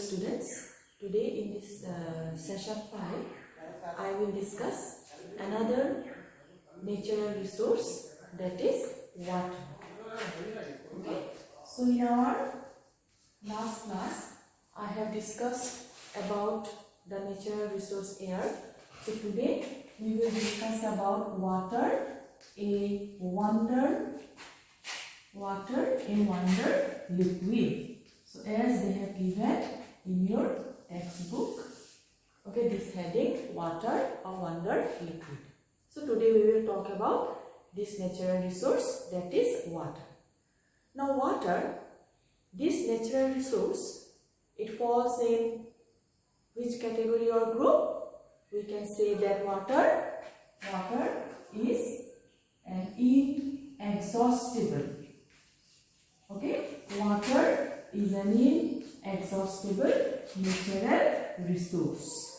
students. Today in this session 5, I will discuss another natural resource, that is water. Okay. So in our last class, I have discussed about the natural resource air. So today we will discuss about water, a wonder liquid. So as they have given in your textbook, okay, this heading, water, a wonder liquid. So today we will talk about this natural resource, that is water. Now water, this natural resource, it falls in which category or group? We can say that water is an inexhaustible. Okay, water is an inexhaustible natural resource.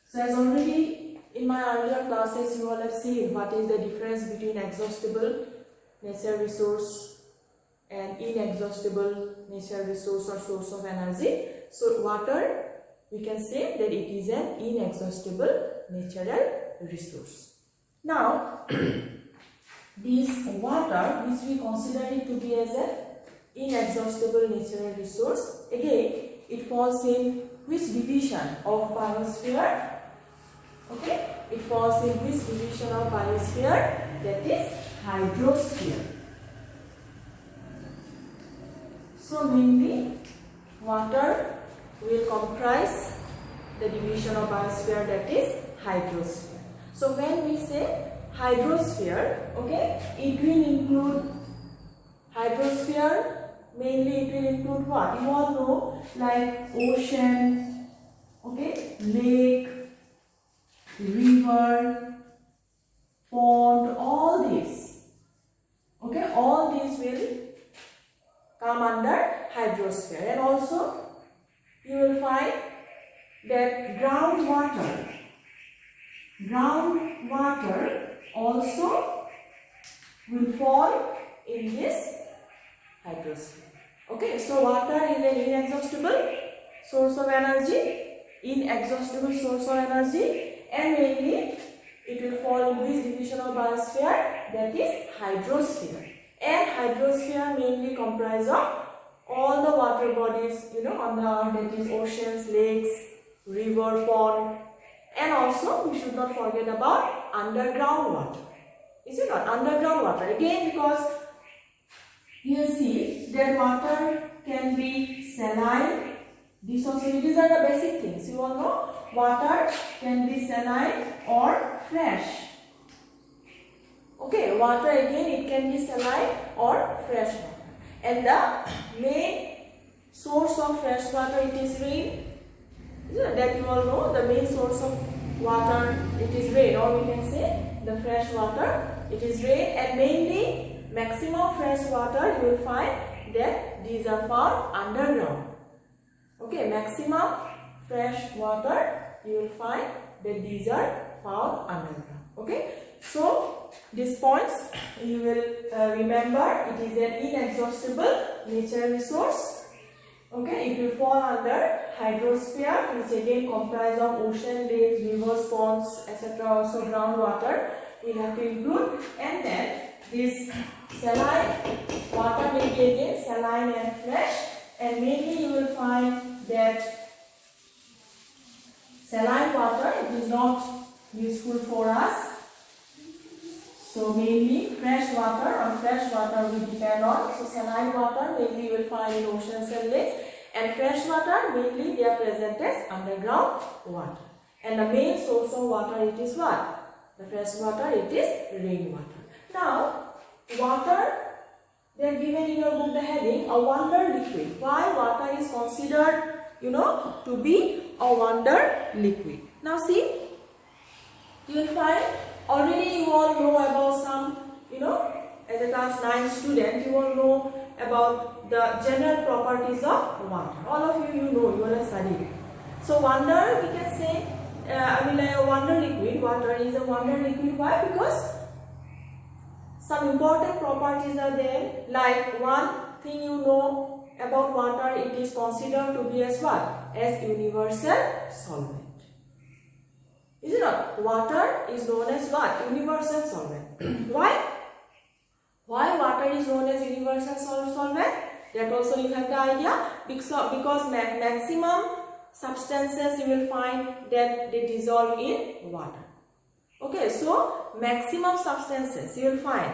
So as already in my earlier classes you all have seen what is the difference between exhaustible natural resource and inexhaustible natural resource or source of energy. So water, we can say that it is an inexhaustible natural resource. Now this water, which we consider it to be as an inexhaustible natural resource, again it falls in which division of biosphere? Okay, it falls in which division of biosphere? That is hydrosphere. So mainly water will comprise the division of biosphere, that is hydrosphere. So when we say hydrosphere, okay, it will include hydrosphere, mainly it will include what? You all know, like ocean, okay, lake, river, pond, all these, okay, all these will come under hydrosphere. And also you will find that groundwater also will fall in this hydrosphere. Okay, so water is an inexhaustible source of energy, and mainly it will fall in this division of biosphere, that is hydrosphere. And hydrosphere mainly comprise of all the water bodies, on the earth, that is oceans, lakes, river, pond. And also we should not forget about underground water. Is it not? Underground water. Again, because you see that water can be saline, dissociative. These are the basic things. You all know water can be saline or fresh. Okay, water again, it can be saline or fresh water. And the main source of fresh water, it is rain. That you all know, the main source of water, it is rain, or we can say the fresh water, it is rain. And mainly maximum fresh water you will find that these are found underground. Okay, maximum fresh water you will find that these are found underground. Okay, so these points you will remember, it is an inexhaustible natural resource. Okay, it will fall under hydrosphere, which again comprise of ocean, lakes, rivers, ponds, etc. Also groundwater we have to include. And then this saline water will be again saline and fresh. And mainly you will find that saline water, it is not useful for us. So mainly fresh water we depend on. So saline water mainly you will find in oceans and lakes, and fresh water mainly they are present as underground water. And the main source of water, it is what? The fresh water, it is rainwater. Now water, they are given in your book the heading, a wonder liquid. Why water is considered to be a wonder liquid? Now see, you will find already you all know about some, as a class 9 student, you all know about the general properties of water. All of you know, you all have studied. So wonder, we can say, like a wonder liquid. Water is a wonder liquid. Why? Because some important properties are there. Like one thing you know about water, it is considered to be as what? As universal solvent. Is it not? Water is known as what? Universal solvent. Why? Why water is known as universal solvent? That also you have the idea. Because maximum substances you will find that they dissolve in water. Okay, so maximum substances you will find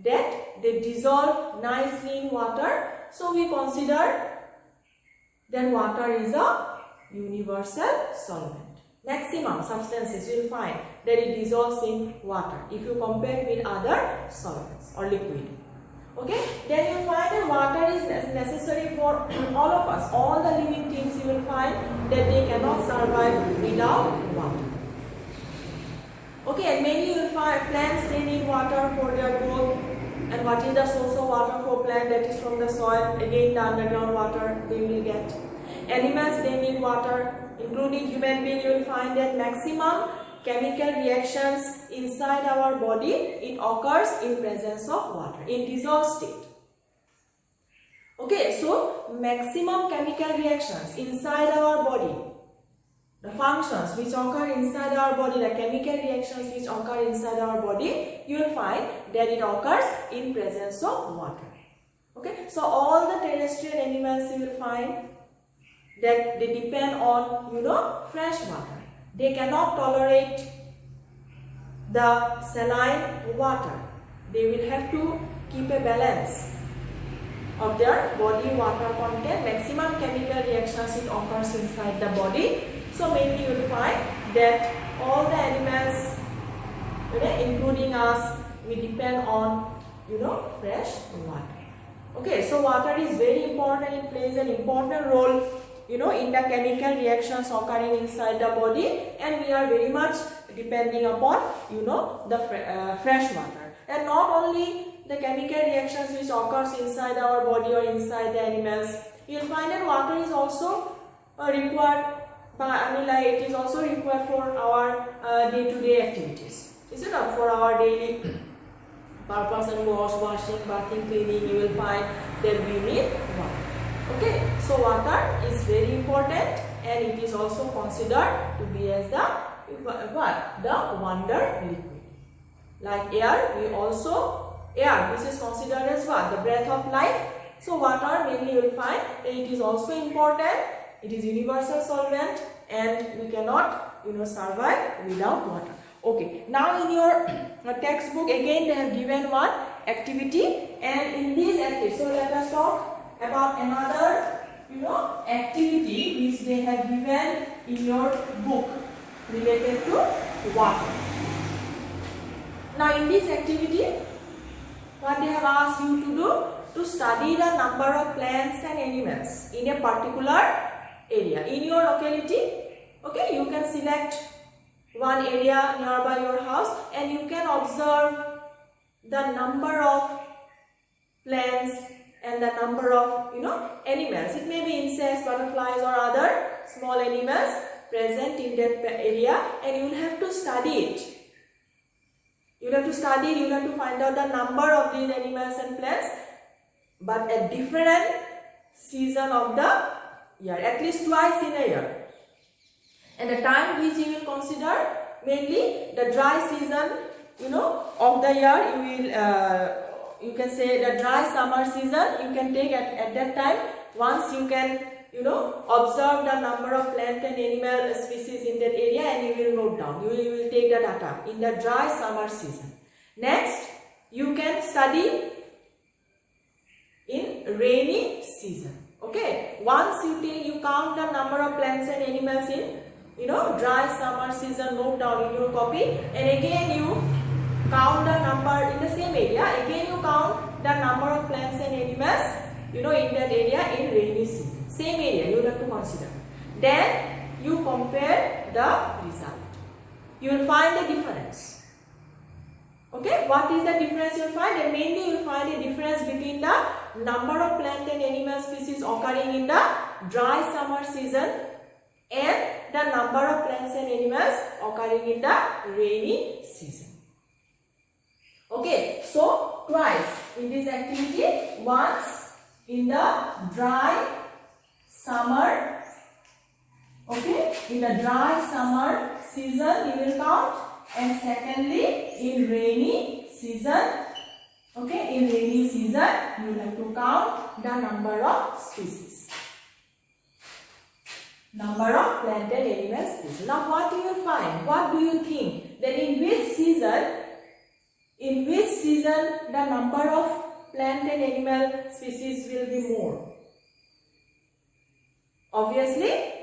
that they dissolve nicely in water. So we consider that water is a universal solvent. Maximum substances you will find that it dissolves in water if you compare with other solvents or liquid. Okay, then you find that water is necessary for all of us. All the living things you will find that they cannot survive without water. Okay, and mainly you will find plants, they need water for their growth. And what is the source of water for plant? That is from the soil. Again, the underground water they will get. Animals, they need water, including human beings. You will find that maximum chemical reactions inside our body, it occurs in presence of water, in dissolved state. Okay, so maximum chemical reactions inside our body, the functions which occur inside our body, the chemical reactions which occur inside our body, you will find that it occurs in presence of water. Okay, so all the terrestrial animals you will find that they depend on, fresh water. They cannot tolerate the saline water. They will have to keep a balance of their body water content. Maximum chemical reactions it occurs inside the body. So mainly you will find that all the animals, including us, we depend on, fresh water. Okay, so water is very important. It plays an important role, in the chemical reactions occurring inside the body, and we are very much depending upon, the fresh water. And not only the chemical reactions which occurs inside our body or inside the animals, you will find that water is also required. It is also required for our day-to-day activities. Is it not? For our daily purpose and washing, bathing, cleaning, you will find that we need water. Okay, so water is very important, and it is also considered to be as the wonder liquid. Like air, which is considered as what? The breath of life. So water mainly you will find that it is also important. It is universal solvent, and we cannot, survive without water. Okay, now in your textbook again they have given one activity, and in this activity, so let us talk about another, activity which they have given in your book related to water. Now in this activity, what they have asked you to do, to study the number of plants and animals in a particular area in your locality. Okay, you can select one area nearby your house, and you can observe the number of plants and the number of, animals. It may be insects, butterflies or other small animals present in that area, and you will have to study it. You will have to study it, you will have to find out the number of these animals and plants, but at different season of the year, at least twice in a year. And the time which you will consider, mainly the dry season, of the year. You can say the dry summer season, you can take at that time. Once you can, observe the number of plant and animal species in that area, and you will note down. You will take the data in the dry summer season. Next, you can study in rainy season. Okay, once you count the number of plants and animals in, dry summer season, note down in your copy, and again you count the number in the same area. Again you count the number of plants and animals, in that area in rainy season. Same area you have to consider. Then you compare the result. You will find the difference. Okay, what is the difference you will find? And mainly you will find a difference between the number of plant and animal species occurring in the dry summer season and the number of plants and animals occurring in the rainy season. Okay, so twice in this activity, once in the dry summer, okay, in the dry summer season you will count, and secondly in rainy season, okay, in rainy season you will have to count the number of species, number of plant and animal species. Now what you will find, what do you think, that in which season the number of plant and animal species will be more? Obviously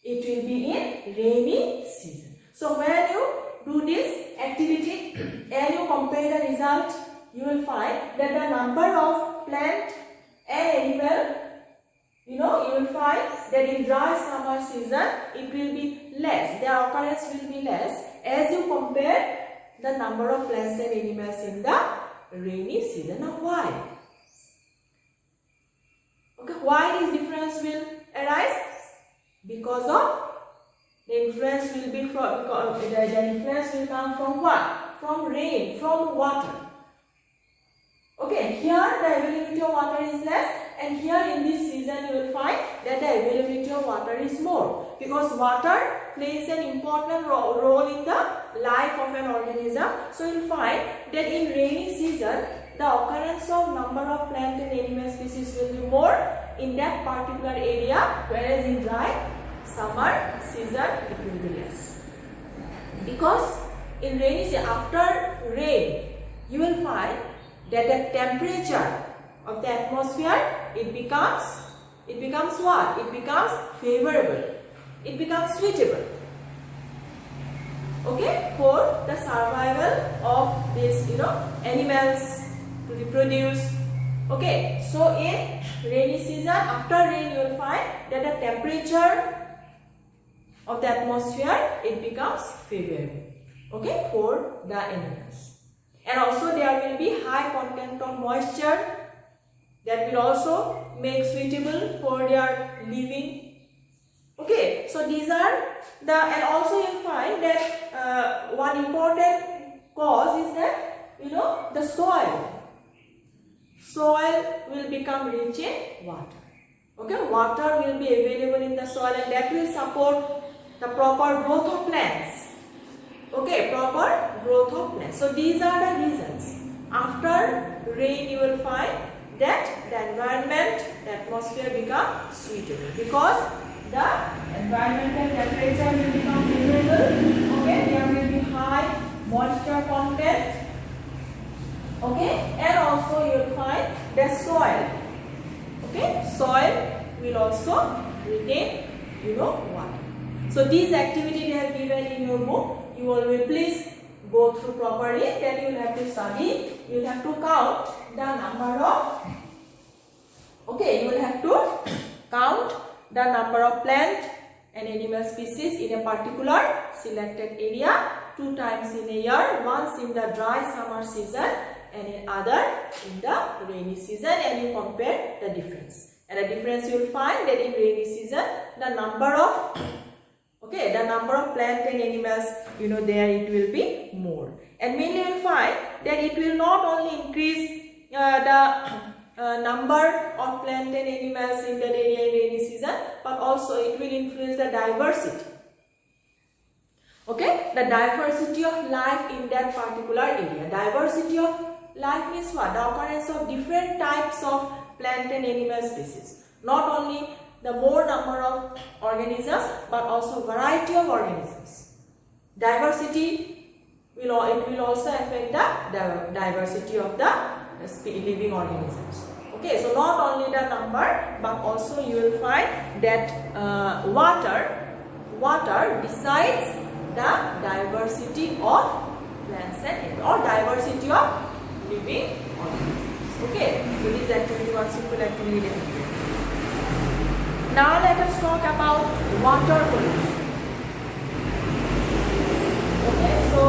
it will be in rainy season. So when you do this activity and you compare the result, you will find that the number of plant and animal, you will find that in dry summer season it will be less, their occurrence will be less as you compare the number of plants and animals in the rainy season. Now why? Okay, why this difference will arise? Because of the influence will be from, the influence will come from what? From rain, from water. Okay, here the availability of water is less, and here in this season you will find that the availability of water is more, because water plays an important role in the life of an organism. So you will find that in rainy season the occurrence of number of plant and animal species will be more in that particular area, whereas in dry summer season it will be less. Because in rainy season, after rain, you will find that the temperature of the atmosphere, it becomes what? It becomes favorable. It becomes suitable, okay, for the survival of these, animals to reproduce. Okay, so in rainy season, after rain, you will find that the temperature of the atmosphere, it becomes favorable, okay, for the animals. And also there will be high content of moisture that will also make suitable for their living. Okay, so these are the, and also you will find that one important cause is that, the soil will become rich in water. Okay, water will be available in the soil, and that will support the proper growth of plants. Okay, proper growth of plants. So these are the reasons. After rain, you will find that the environment, the atmosphere become suitable, because the environmental temperature will become favorable. Okay, there will be high moisture content. Okay, and also you will find the soil. Okay, soil will also retain, water. So these activities they have given in your book. You will please go through properly. Then you will have to study. You will have to count the number of. Okay, you will have to count the number of plant and animal species in a particular selected area 2 times in a year. Once in the dry summer season and in other in the rainy season, and you compare the difference. And the difference you will find that in rainy season the number of plant and animals, there it will be more. And mainly you will find that it will not only increase the number of plant and animals in that area in rainy season, but also it will influence the diversity. Okay, the diversity of life in that particular area. Diversity of life means what? The occurrence of different types of plant and animal species. Not only the more number of organisms, but also variety of organisms. Diversity will also affect the diversity of the living organisms. Okay, so not only the number, but also you will find that water decides the diversity of plants and or diversity of living organisms. Okay, so this activity was simple activity. Now let us talk about water pollution. Okay, so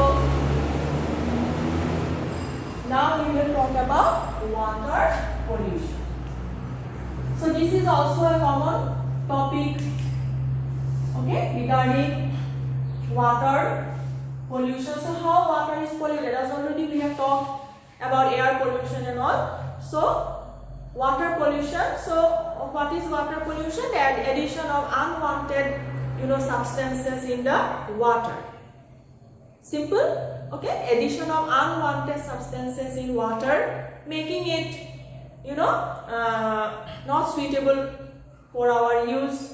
now we will talk about water pollution. So this is also a common topic, okay, regarding water pollution. So how water is polluted? As already we have talked about air pollution and all. So water pollution. So what is water pollution? The addition of unwanted, substances in the water. Simple. Okay, addition of unwanted substances in water, making it, not suitable for our use.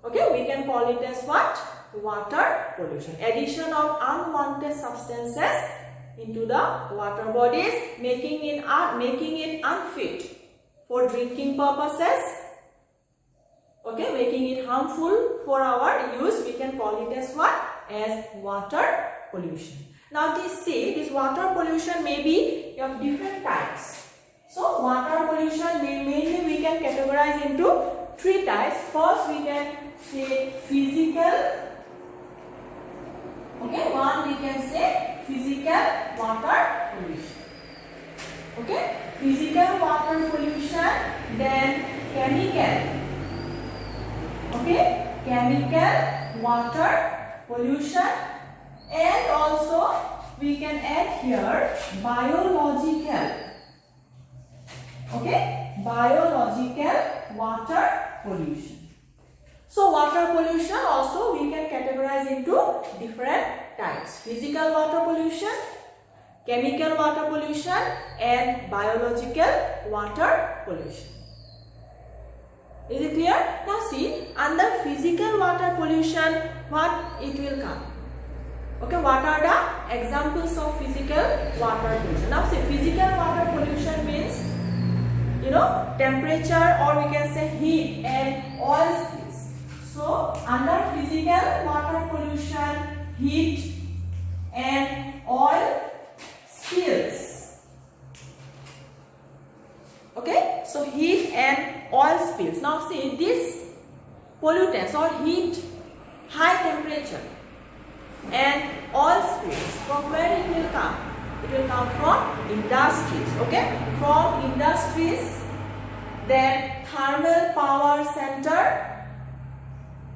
Okay, we can call it as what? Water pollution. Addition of unwanted substances into the water bodies, making it unfit for drinking purposes. Okay, making it harmful for our use. We can call it as what? As water pollution. Now this water pollution may be of different types. So water pollution mainly we can categorize into three types. First we can say physical. Okay, one we can say physical water pollution. Okay, physical water pollution, then chemical. Okay, chemical water pollution, and also we can add here biological. Okay, biological water pollution. So water pollution also we can categorize into different types: physical water pollution, chemical water pollution, and biological water pollution. Is it clear? Now see, under physical water pollution, what it will come? Okay, what are the examples of physical water pollution? Now see, physical water pollution means, temperature, or we can say heat and oil spills. So under physical water pollution, heat and oil spills. Okay, so heat and oil spills. Now see, these pollutants or heat, high temperature and oil spills, from where it will come? It will come from industries. Okay, from industries, then thermal power center.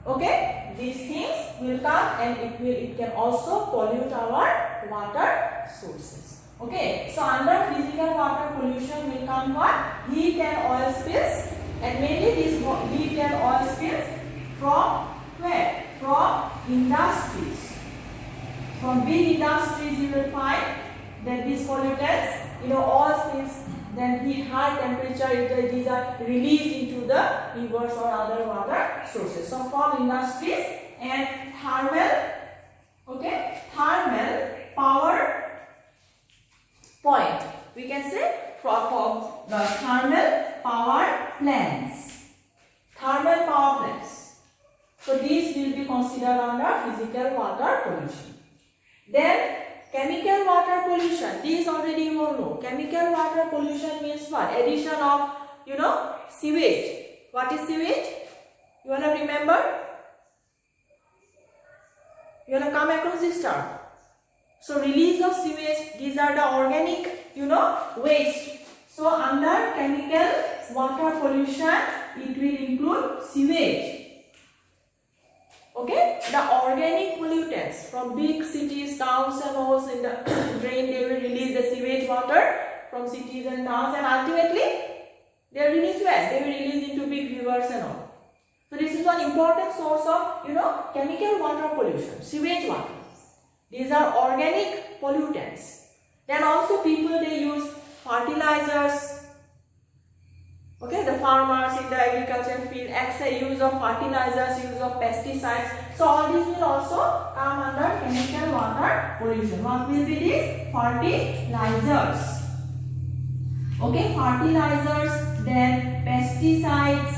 Okay, these things will come, and it can also pollute our water sources. Okay, so under physical water pollution will come what? Heat and oil spills, and mainly these heat and oil spills from where? From industries. From big industries you will find that these pollutants, oil spills, then heat, high temperature, these are released into the rivers or other water sources. So from industries and thermal, okay, thermal power point. We can say from the thermal power plants. Thermal power plants. So these will be considered under physical water pollution. Then chemical water pollution. These already you all know. Chemical water pollution means what? Addition of, sewage. What is sewage? You wanna remember? You wanna come across this term. So release of sewage, these are the organic, waste. So under chemical water pollution, it will include sewage. Okay, the organic pollutants from big cities, towns and all in the drain, they will release the sewage water from cities and towns, and ultimately they are released where? They will release into big rivers and all. So this is one important source of, chemical water pollution, sewage water. These are organic pollutants. Then also people, they use fertilizers. Okay, the farmers in the agriculture field, excess use of fertilizers, use of pesticides. So all these will also come under chemical water pollution. What will be this? Fertilizers. Okay, fertilizers, then pesticides.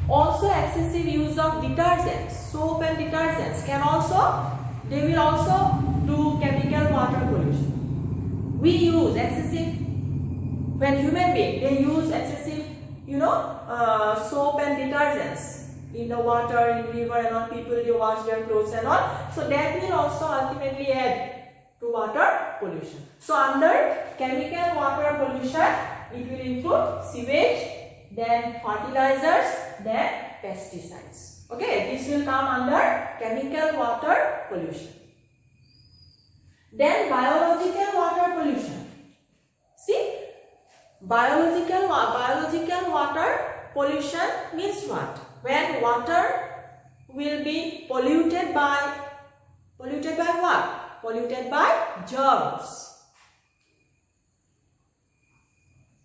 Also excessive use of detergents, soap and detergents they will also do chemical water pollution. We use excessive, when human beings, they use excessive, soap and detergents in the water, in river and all, people, they wash their clothes and all. So that will also ultimately add to water pollution. So under chemical water pollution, it will include sewage, then fertilizers, then pesticides. Okay, this will come under chemical water pollution. Then biological water pollution. See, biological water pollution means what? When water will be polluted by what? Polluted by germs.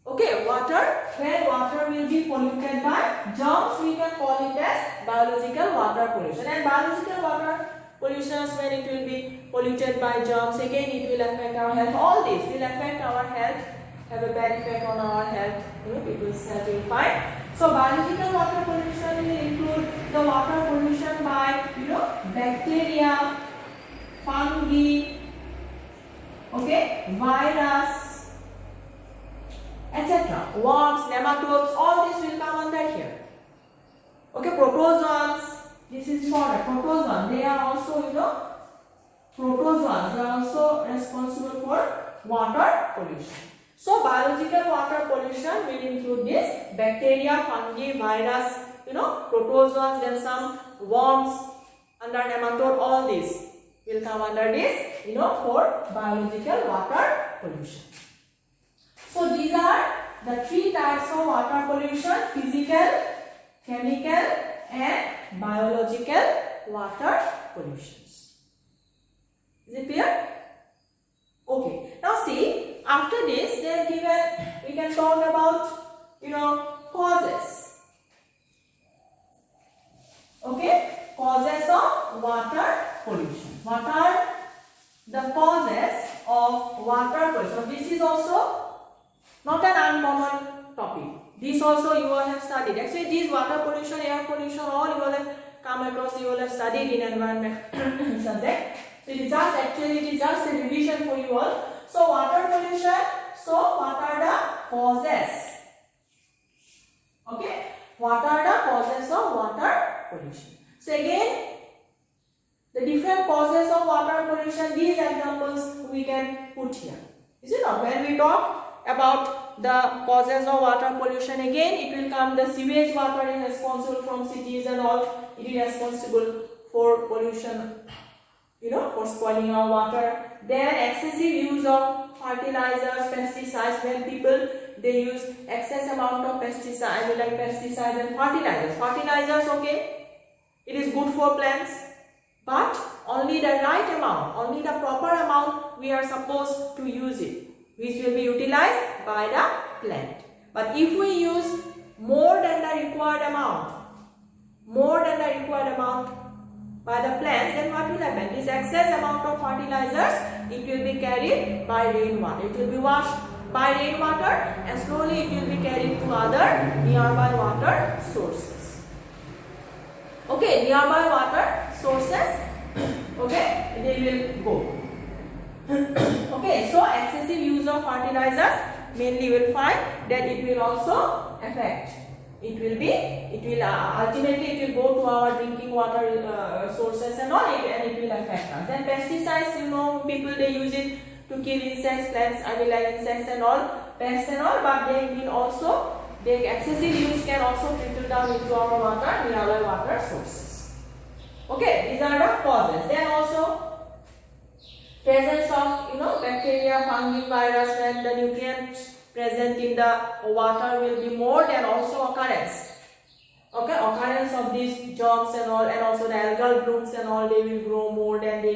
Okay, when water will be polluted by germs, we can call it as biological water pollution. And biological water pollution is when it will be polluted by germs. Again, it will affect our health. All this will affect our health, have a bad effect on our health. People's health will find. So biological water pollution will include the water pollution by bacteria, fungi, okay, virus, etc. Worms, nematodes, all this will come under here. Okay, protozoans. This is for protozoan. They are also protozoans. They are also responsible for water pollution. So biological water pollution will include this bacteria, fungi, virus, protozoans, then some worms under nematode. All these will come under this, for biological water pollution. So these are the three types of water pollution: physical, chemical, and biological water pollutions. Is it clear? Okay. Now see. After this, we can talk about, causes. Okay, causes of water pollution. What are the causes of water pollution? This is also not an uncommon topic. This also you all have studied. Actually, this water pollution, air pollution, all you all have come across. You all have studied in environment subject. So it is just a revision for you all. So water pollution, so what are the causes? Okay, what are the causes of water pollution? So again, the different causes of water pollution, these examples we can put here. Is it not? When we talk about the causes of water pollution, again it will come the sewage water is responsible from cities and all. It is responsible for pollution, for spoiling our water. Then excessive use of fertilizers, pesticides. When people they use excess amount of pesticides, like pesticides and fertilizers. Fertilizers, okay, it is good for plants, but only the right amount, only the proper amount we are supposed to use it, which will be utilized by the plant. But if we use more than the required amount, by the plants, then what will happen? This excess amount of fertilizers, it will be carried by rainwater. It will be washed by rainwater and slowly it will be carried to other nearby water sources. Okay, nearby water sources, okay, they will go. Okay, so excessive use of fertilizers, mainly you will find that it will also affect. Ultimately it will go to our drinking water sources and all, and it will affect us. Then pesticides, people they use it to kill insects, plants, like insects and all, pests and all, but they will also, their excessive use can also trickle down into our water, nearby water sources. Okay, these are the causes. Then also presence of bacteria, fungi, virus, when the nutrients present in the water will be more, than also occurrence. Okay, occurrence of these germs and all, and also the algal blooms and all, they will grow more, than they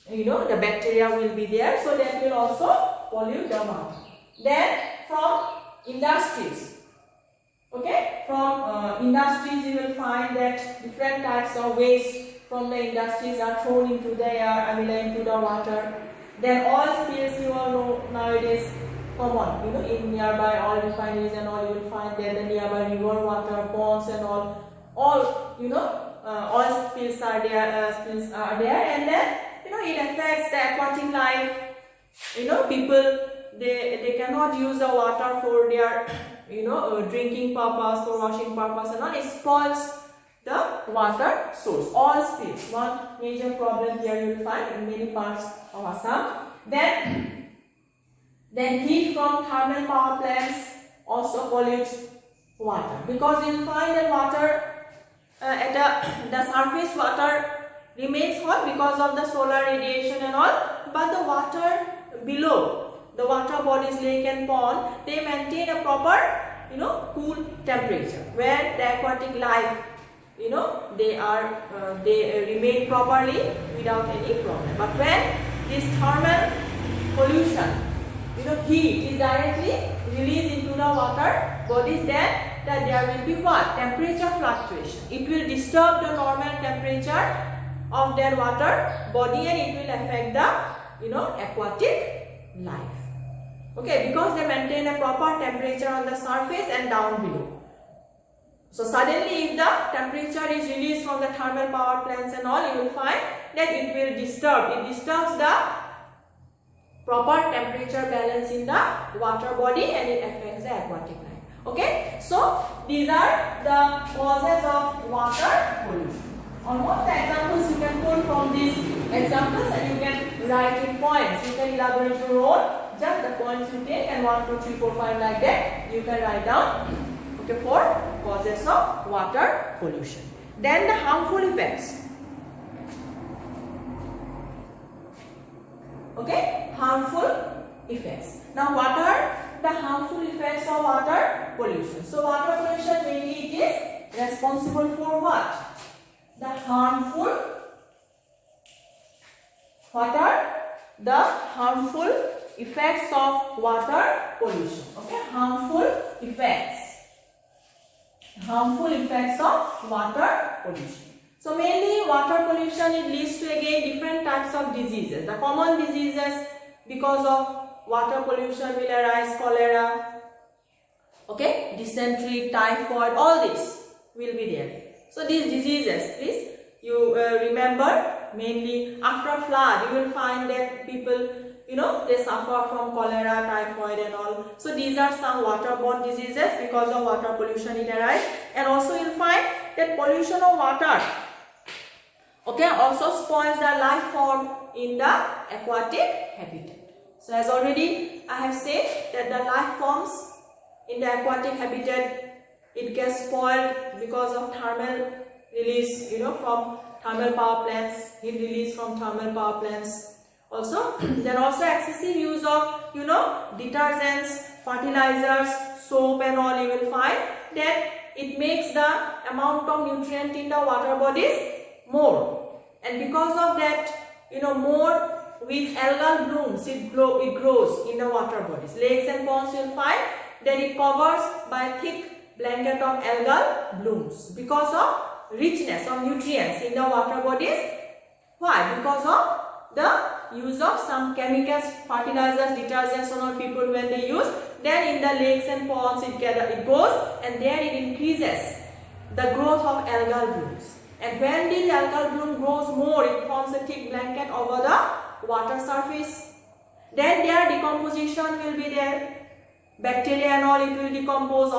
will, the bacteria will be there, so that will also pollute the water. Then from industries, okay, from industries you will find that different types of waste from the industries are thrown into the air, into the water. Then oil spills, you all know nowadays common, in nearby oil refineries and all, you will find that the nearby river water, ponds and all oil spills are there, and then it affects the aquatic life. People they cannot use the water for their drinking purpose, for washing purpose and all. It spoils the water source. Oil spills, one major problem here you will find in many parts of Assam. Then heat from thermal power plants also pollutes water, because you will find that water the surface water remains hot because of the solar radiation and all, but the water below the water bodies, lake and pond, they maintain a proper, cool temperature, where the aquatic life, they remain properly without any problem. But when this thermal pollution, heat is directly released into the water bodies, then there will be what? Temperature fluctuation. It will disturb the normal temperature of their water body, and it will affect the, aquatic life. Okay, because they maintain a proper temperature on the surface and down below. So suddenly if the temperature is released from the thermal power plants and all, you will find that it will disturb. It disturbs the proper temperature balance in the water body, and it affects the aquatic life. Okay, so these are the causes of water pollution. Almost the examples you can pull from these examples, and you can write in points. You can elaborate your own, just the points you take, and 1, 2, 3, 4, 5 like that you can write down. Okay, for causes of water pollution. Then the harmful effects. Okay, harmful effects. Now what are the harmful effects of water pollution? So water pollution mainly it is responsible for what? The harmful, what are the harmful effects of water pollution? Okay, harmful effects. Harmful effects of water pollution. So mainly water pollution, it leads to again different types of diseases. The common diseases because of water pollution will arise: cholera, okay, dysentery, typhoid, all this will be there. So these diseases, please you remember, mainly after flood you will find that people, they suffer from cholera, typhoid and all. So these are some waterborne diseases because of water pollution it arises. And also you will find that pollution of water, okay, also spoils the life form in the aquatic habitat. So as already I have said that the life forms in the aquatic habitat, it gets spoiled because of thermal release, from thermal power plants, heat release from thermal power plants. Also, then also excessive use of, detergents, fertilizers, soap and all, you will find that it makes the amount of nutrient in the water bodies more. And because of that, more with algal blooms, it grows in the water bodies. Lakes and ponds, you will find that it covers by thick blanket of algal blooms because of richness of nutrients in the water bodies. Why? Because of the use of some chemicals, fertilizers, detergents on our people when they use, then in the lakes and ponds it goes, and there it increases the growth of algal blooms. And when this algal bloom grows more, it forms a thick blanket over the water surface. Then their decomposition will be there. Bacteria and all, it will decompose.